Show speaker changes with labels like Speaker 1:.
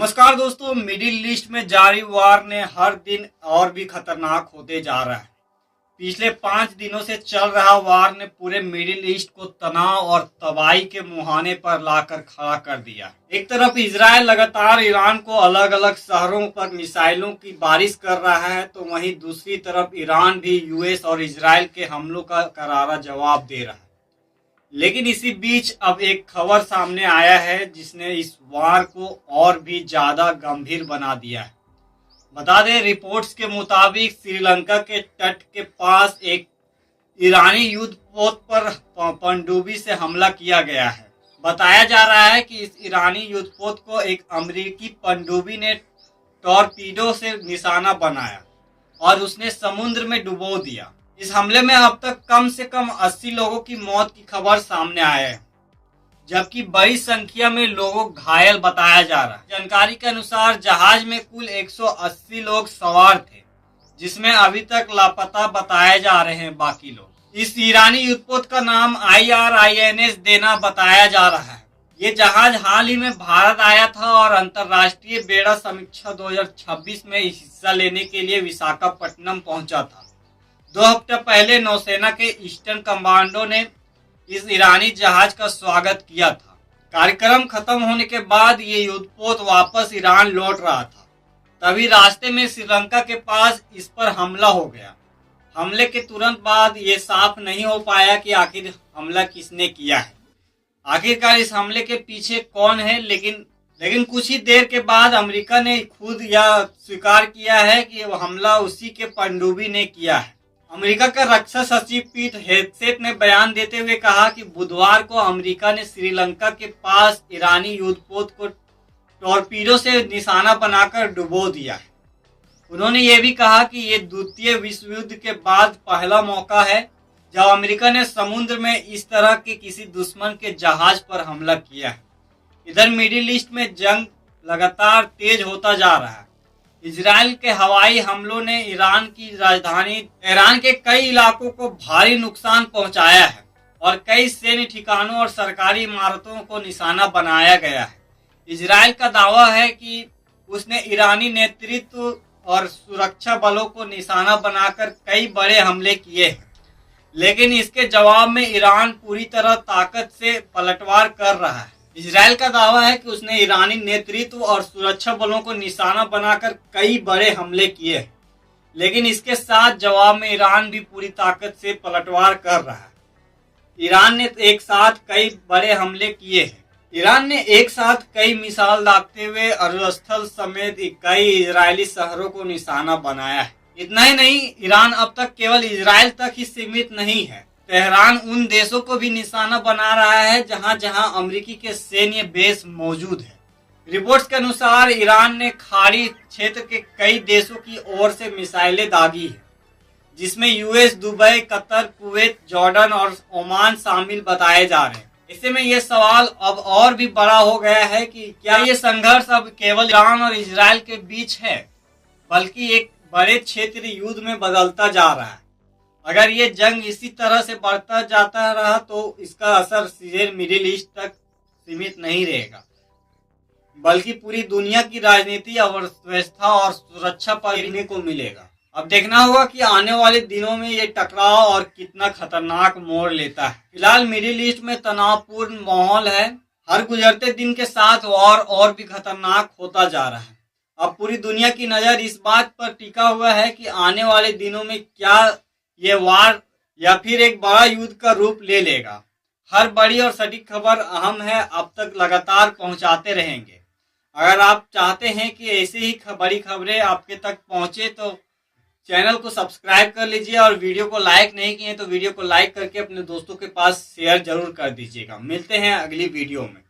Speaker 1: नमस्कार दोस्तों, middle east में जारी वार ने हर दिन और भी खतरनाक होते जा रहा है। पिछले 5 दिनों से चल रहा वार ने पूरे मिडिल ईस्ट को तनाव और तबाही के मुहाने पर लाकर खड़ा कर दिया। एक तरफ इजराइल लगातार ईरान को अलग अलग शहरों पर मिसाइलों की बारिश कर रहा है, तो वहीं दूसरी तरफ ईरान भी यूएस और इजराइल के हमलों का करारा जवाब दे रहा है। लेकिन इसी बीच अब एक खबर सामने आया है जिसने इस वार को और भी ज्यादा गंभीर बना दिया है। बता दें, रिपोर्ट्स के मुताबिक श्रीलंका के तट के पास एक ईरानी युद्धपोत पर पनडुब्बी से हमला किया गया है। बताया जा रहा है कि इस ईरानी युद्धपोत को एक अमेरिकी पनडुब्बी ने टॉर्पीडो से निशाना बनाया और उसने समुद्र में डुबो दिया। इस हमले में अब तक कम से कम 80 लोगों की मौत की खबर सामने आया है, जबकि बड़ी संख्या में लोगों घायल बताया जा रहा है। जानकारी के अनुसार जहाज में कुल 180 लोग सवार थे, जिसमें अभी तक लापता बताए जा रहे हैं बाकी लोग। इस ईरानी युद्धपोत का नाम IRINS देना बताया जा रहा है। ये जहाज हाल ही में भारत आया था और अंतर्राष्ट्रीय बेड़ा समीक्षा 2026 में हिस्सा लेने के लिए विशाखापट्टनम पहुंचा था। 2 हफ्ते पहले नौसेना के ईस्टर्न कमांडो ने इस ईरानी जहाज का स्वागत किया था। कार्यक्रम खत्म होने के बाद ये युद्धपोत वापस ईरान लौट रहा था, तभी रास्ते में श्रीलंका के पास इस पर हमला हो गया। हमले के तुरंत बाद ये साफ नहीं हो पाया कि आखिर हमला किसने किया है, आखिरकार इस हमले के पीछे कौन है। लेकिन कुछ ही देर के बाद अमेरिका ने खुद यह स्वीकार किया है कि वो हमला उसी के पनडुब्बी ने किया है। अमेरिका का रक्षा सचिव पीट हेगसेथ ने बयान देते हुए कहा कि बुधवार को अमेरिका ने श्रीलंका के पास ईरानी युद्धपोत को टॉर्पीडो से निशाना बनाकर डुबो दिया है। उन्होंने ये भी कहा कि ये द्वितीय विश्व युद्ध के बाद पहला मौका है जब अमेरिका ने समुद्र में इस तरह के किसी दुश्मन के जहाज पर हमला किया है। इधर मिडिल ईस्ट में जंग लगातार तेज होता जा रहा है। इजराइल के हवाई हमलों ने ईरान की राजधानी तेहरान के कई इलाकों को भारी नुकसान पहुंचाया है और कई सैन्य ठिकानों और सरकारी इमारतों को निशाना बनाया गया है। इजराइल का दावा है कि उसने ईरानी नेतृत्व और सुरक्षा बलों को निशाना बनाकर कई बड़े हमले किए हैं, लेकिन इसके जवाब में ईरान पूरी तरह ताकत से पलटवार कर रहा है। इजराइल का दावा है कि उसने ईरानी नेतृत्व और सुरक्षा बलों को निशाना बनाकर कई बड़े हमले किए हैं, लेकिन इसके साथ जवाब में ईरान भी पूरी ताकत से पलटवार कर रहा है। ईरान ने एक साथ कई बड़े हमले किए हैं। ईरान ने एक साथ कई मिसाइल दागते हुए अणुस्थल समेत कई इजरायली शहरों को निशाना बनाया है। इतना ही नहीं, ईरान अब तक केवल इजराइल तक ही सीमित नहीं है। तेहरान उन देशों को भी निशाना बना रहा है जहां जहां अमेरिकी के सैन्य बेस मौजूद है। रिपोर्ट्स के अनुसार ईरान ने खाड़ी क्षेत्र के कई देशों की ओर से मिसाइलें दागी है, जिसमें US, Dubai, Qatar, Kuwait, Jordan और ओमान शामिल बताए जा रहे हैं। ऐसे में यह सवाल अब और भी बड़ा हो गया है कि क्या ये संघर्ष अब केवल ईरान और इजराइल के बीच है, बल्कि एक बड़े क्षेत्रीय युद्ध में बदलता जा रहा है। अगर ये जंग इसी तरह से बढ़ता जाता रहा तो इसका असर सीधे मिडिल ईस्ट तक सीमित नहीं रहेगा, बल्कि पूरी दुनिया की राजनीति, अर्थव्यवस्था और सुरक्षा पर देखने को मिलेगा। अब देखना होगा कि आने वाले दिनों में ये टकराव और कितना खतरनाक मोड़ लेता है। फिलहाल मिडिल ईस्ट में तनावपूर्ण माहौल है। हर गुजरते दिन के साथ वार और भी खतरनाक होता जा रहा है। अब पूरी दुनिया की नजर इस बात पर टिका हुआ है कि आने वाले दिनों में क्या ये वार या फिर एक बड़ा युद्ध का रूप ले लेगा। हर बड़ी और सटीक खबर अहम है, अब तक लगातार पहुंचाते रहेंगे। अगर आप चाहते हैं कि ऐसे ही बड़ी खबरें आपके तक पहुंचे तो चैनल को सब्सक्राइब कर लीजिए, और वीडियो को लाइक नहीं किए तो वीडियो को लाइक करके अपने दोस्तों के पास शेयर जरूर कर दीजिएगा। मिलते हैं अगली वीडियो में।